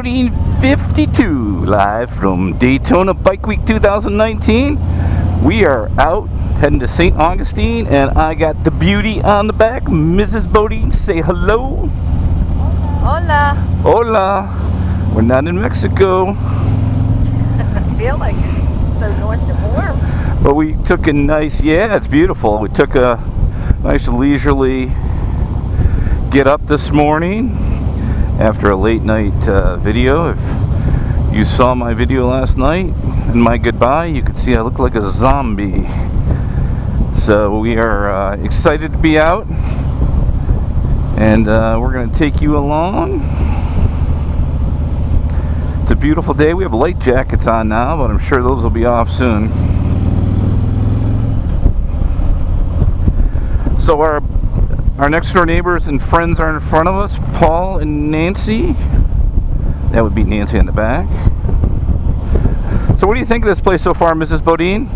Bodine 52, live from Daytona Bike Week 2019. We are out heading to Saint Augustine, and I got the beauty on the back, Mrs. Bodine. Say hello. Hola. Hola. We're not in Mexico. I feel like it's so nice and warm. But we took a nice, yeah, it's beautiful. We took a nice leisurely get up this morning after a late night video. If you saw my video last night and my goodbye, you could see I look like a zombie. So we are excited to be out, and we're going to take you along. It's a beautiful day. We have light jackets on now, but I'm sure those will be off soon. So our next door neighbors and friends are in front of us, Paul and Nancy. That would be Nancy in the back. So what do you think of this place so far, Mrs. Bodine?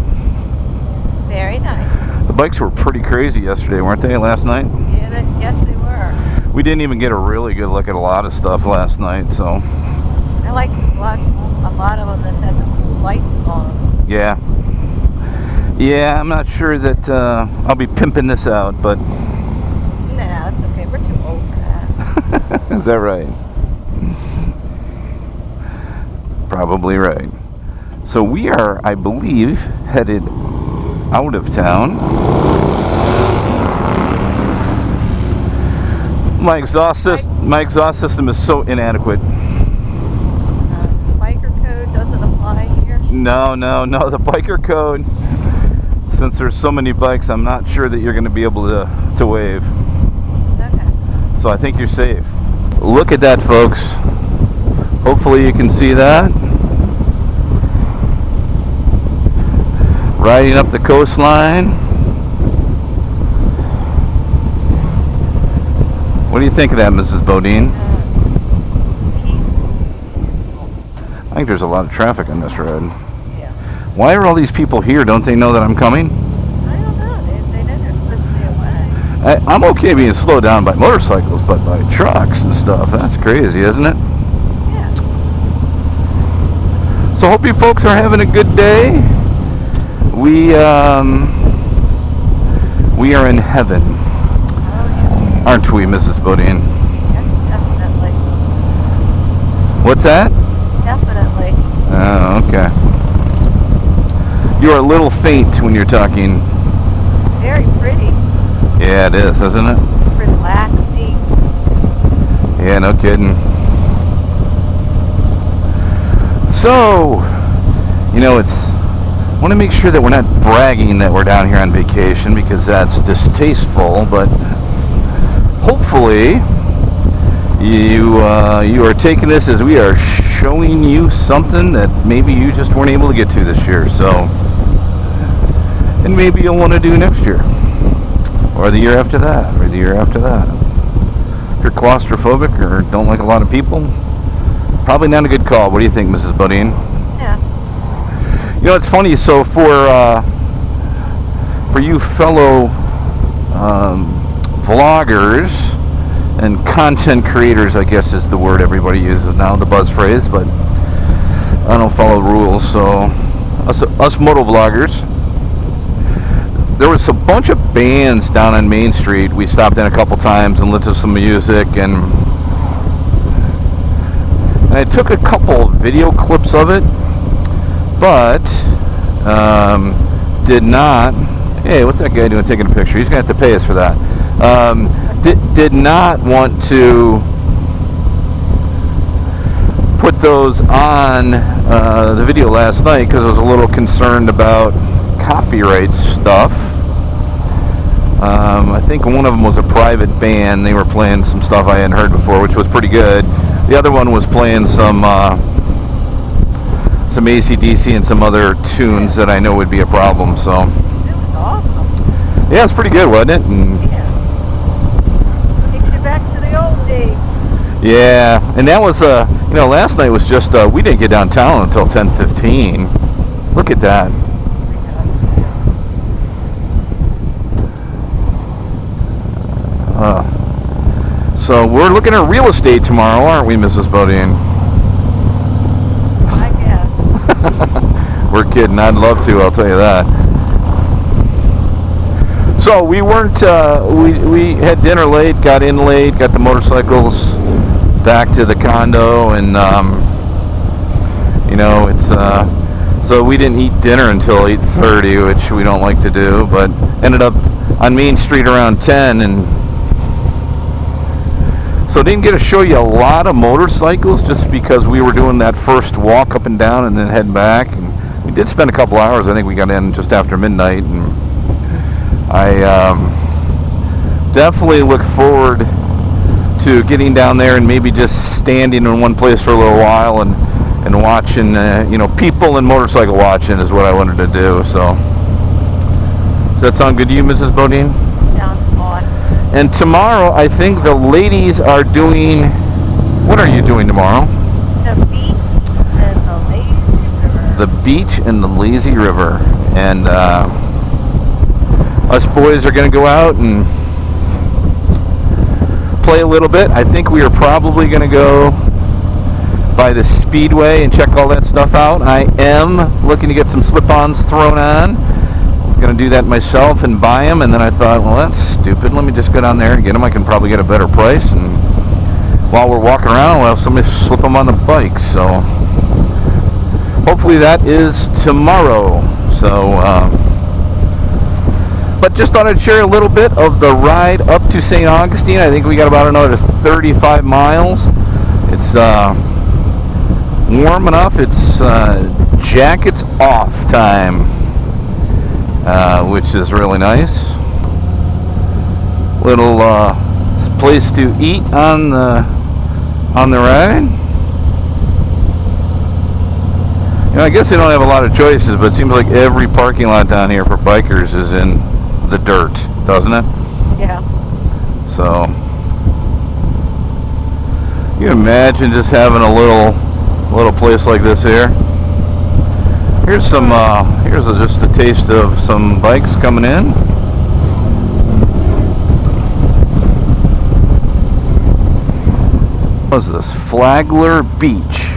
It's very nice. The bikes were pretty crazy yesterday, weren't they, last night? Yeah, yes they were. We didn't even get a really good look at a lot of stuff last night, so. I like a lot of them that had the cool lights on them. Yeah. Yeah, I'm not sure that I'll be pimping this out, but. Nah, it's okay. We're too old for that. Is that right? Probably right. So we are, I believe, headed out of town. My exhaust system is so inadequate. Biker code doesn't apply here? No. The biker code, since there's so many bikes, I'm not sure that you're going to be able to wave. Okay. So I think you're safe. Look at that, folks. Hopefully you can see that. Riding up the coastline. What do you think of that, Mrs. Bodine? I think there's a lot of traffic on this road. Yeah. Why are all these people here? Don't they know that I'm coming? I don't know. They know they're supposed to be away. I'm okay being slowed down by motorcycles, but by trucks and stuff, that's crazy, isn't it? Yeah. So hope you folks are having a good day. We are in heaven, aren't we, Mrs. Bodine? Yes, definitely. What's that? Definitely. Oh, okay. You're a little faint when you're talking. Very pretty. Yeah, it is, isn't it? Relaxing. Yeah, no kidding. So, I want to make sure that we're not bragging that we're down here on vacation, because that's distasteful, but hopefully you are taking this as we are showing you something that maybe you just weren't able to get to this year, so, and maybe you'll want to do next year, or the year after that, or the year after that. If you're claustrophobic or don't like a lot of people, probably not a good call. What do you think, Mrs. Bodine? Yeah. It's funny, so for you fellow vloggers and content creators, I guess is the word everybody uses now, the buzz phrase, but I don't follow rules, so us moto vloggers, there was a bunch of bands down on Main Street. We stopped in a couple times and listened to some music, and I took a couple video clips of it, but did not. Hey, what's that guy doing taking a picture? He's gonna have to pay us for that. Did not want to put those on the video last night because I was a little concerned about copyright stuff. I think one of them was a private band. They were playing some stuff I hadn't heard before, which was pretty good. The other one was playing some AC/DC and some other tunes that I know would be a problem. So. It was awesome. Yeah, it's pretty good, wasn't it? And takes you back to the old days. yeah, and that was last night was just we didn't get downtown until 10:15. Look at that. So we're looking at real estate tomorrow, aren't we, Mrs. Bodine? We're kidding. I'd love to, I'll tell you that. So we weren't, we had dinner late, got in late, got the motorcycles back to the condo, and, you know, it's, so we didn't eat dinner until 8:30, which we don't like to do, but ended up on Main Street around 10, and so didn't get to show you a lot of motorcycles just because we were doing that first walk up and down and then heading back. And we did spend a couple hours. I think we got in just after midnight, and I definitely look forward to getting down there and maybe just standing in one place for a little while and watching, you know, people and motorcycle watching is what I wanted to do. So does that sound good to you, Mrs. Bodine? Sounds fun. And tomorrow, I think the ladies are doing... What are you doing tomorrow? The beach and the lazy river. The beach and the lazy river. And us boys are going to go out and play a little bit. I think we are probably going to go by the Speedway and check all that stuff out. I am looking to get some slip-ons thrown on. Going to do that myself and buy them, and then I thought, well, that's stupid. Let me just go down there and get them. I can probably get a better price, and while we're walking around, we'll have somebody slip them on the bike. So hopefully that is tomorrow. So but just thought I'd share a little bit of the ride up to Saint Augustine. I think we got about another 35 miles. It's warm enough. It's jackets off time. Which is really nice. Little place to eat on the ride. You know, I guess they don't have a lot of choices, but it seems like every parking lot down here for bikers is in the dirt, doesn't it? Yeah. So, you imagine just having a little place like this here. Here's some, just a taste of some bikes coming in. What is this? Flagler Beach.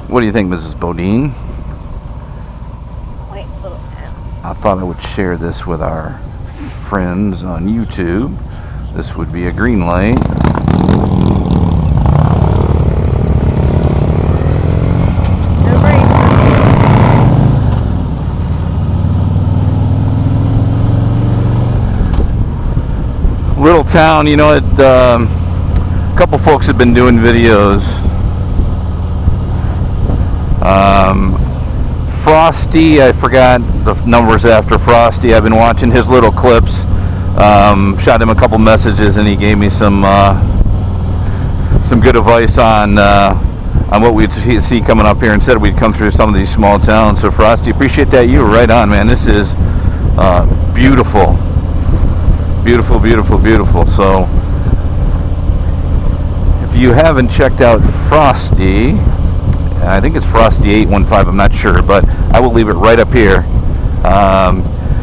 What do you think, Mrs. Bodine? Wait a little bit. I thought I would share this with our friends on YouTube. This would be a green light. Little town, you know, a couple folks have been doing videos. Frosty, I forgot the numbers after Frosty. I've been watching his little clips. Shot him a couple messages, and he gave me some good advice on what we'd see coming up here, and said we'd come through some of these small towns. So Frosty, appreciate that. You were right on, man. This is beautiful. Beautiful, beautiful, beautiful. So if you haven't checked out Frosty, I think it's Frosty 815, I'm not sure, but I will leave it right up here.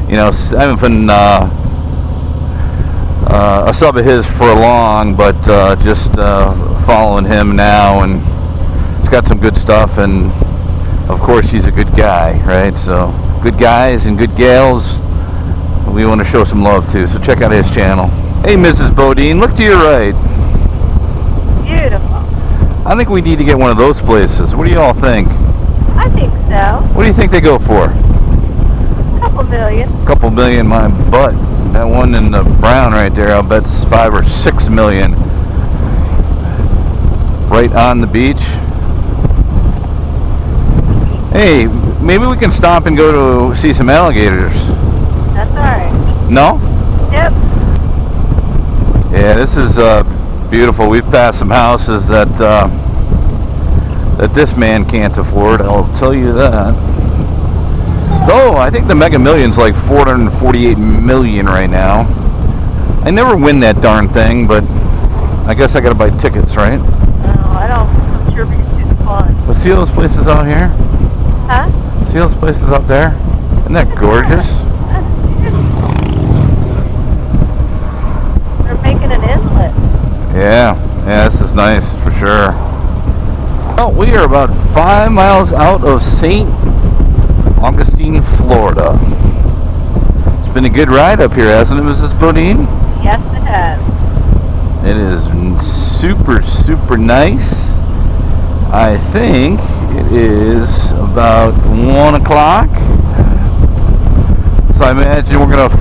You know, I haven't been a sub of his for long, but just following him now, and he's got some good stuff, and of course he's a good guy, right? So good guys and good gals we want to show some love to, so check out his channel. Hey, Mrs. Bodine, look to your right. Beautiful. I think we need to get one of those places. What do you all think? I think so. What do you think they go for? Couple million. Couple million, my butt. That one in the brown right there, I'll bet it's 5 or 6 million. Right on the beach. Hey, maybe we can stop and go to see some alligators. That's alright. No? Yep. Yeah, this is beautiful. We've passed some houses that this man can't afford, I'll tell you that. Oh, I think the Mega Million's like 448 million right now. I never win that darn thing, but I guess I gotta buy tickets, right? No, I don't contribute to the fun. But see those places out here? Huh? See those places out there? Isn't that gorgeous? They're making an inlet. Yeah, this is nice for sure. Well, we are about 5 miles out of Saint Augustine, Florida. It's been a good ride up here, hasn't it, Mrs. Bodine? Yes, it has. It is super, super nice. I think it is about 1 o'clock. So I imagine we're going to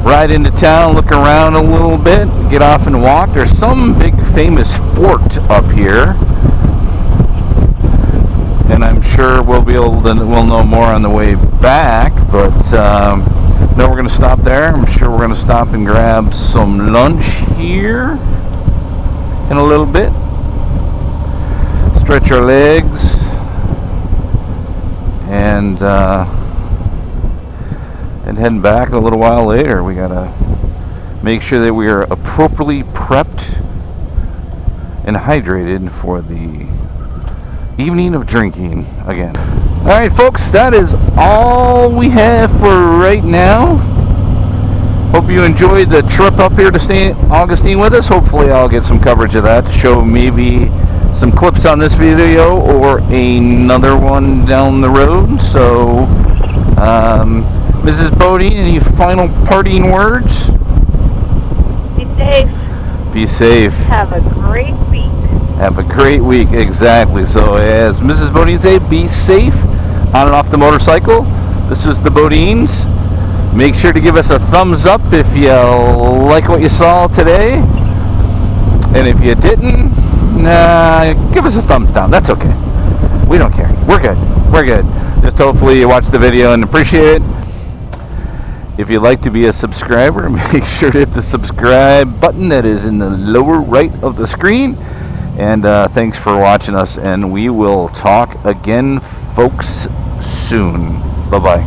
ride into town, look around a little bit, get off and walk. There's some big famous fort up here. And I'm sure we'll know more on the way back, but no, we're going to stop there. I'm sure we're going to stop and grab some lunch here in a little bit. Stretch our legs and heading back a little while later. We got to make sure that we are appropriately prepped and hydrated for the evening of drinking again. Alright folks, that is all we have for right now. Hope you enjoyed the trip up here to St. Augustine with us. Hopefully I'll get some coverage of that to show maybe some clips on this video or another one down the road. So Mrs. Bodine, any final parting words? Be safe. Be safe. Have a great week. Have a great week, exactly. So as Mrs. Bodine said, be safe on and off the motorcycle. This is the Bodines. Make sure to give us a thumbs up if you like what you saw today. And if you didn't, give us a thumbs down. That's okay. We don't care. We're good. We're good. Just hopefully you watch the video and appreciate it. If you'd like to be a subscriber, make sure to hit the subscribe button that is in the lower right of the screen. And thanks for watching us, and we will talk again, folks, soon. Bye-bye.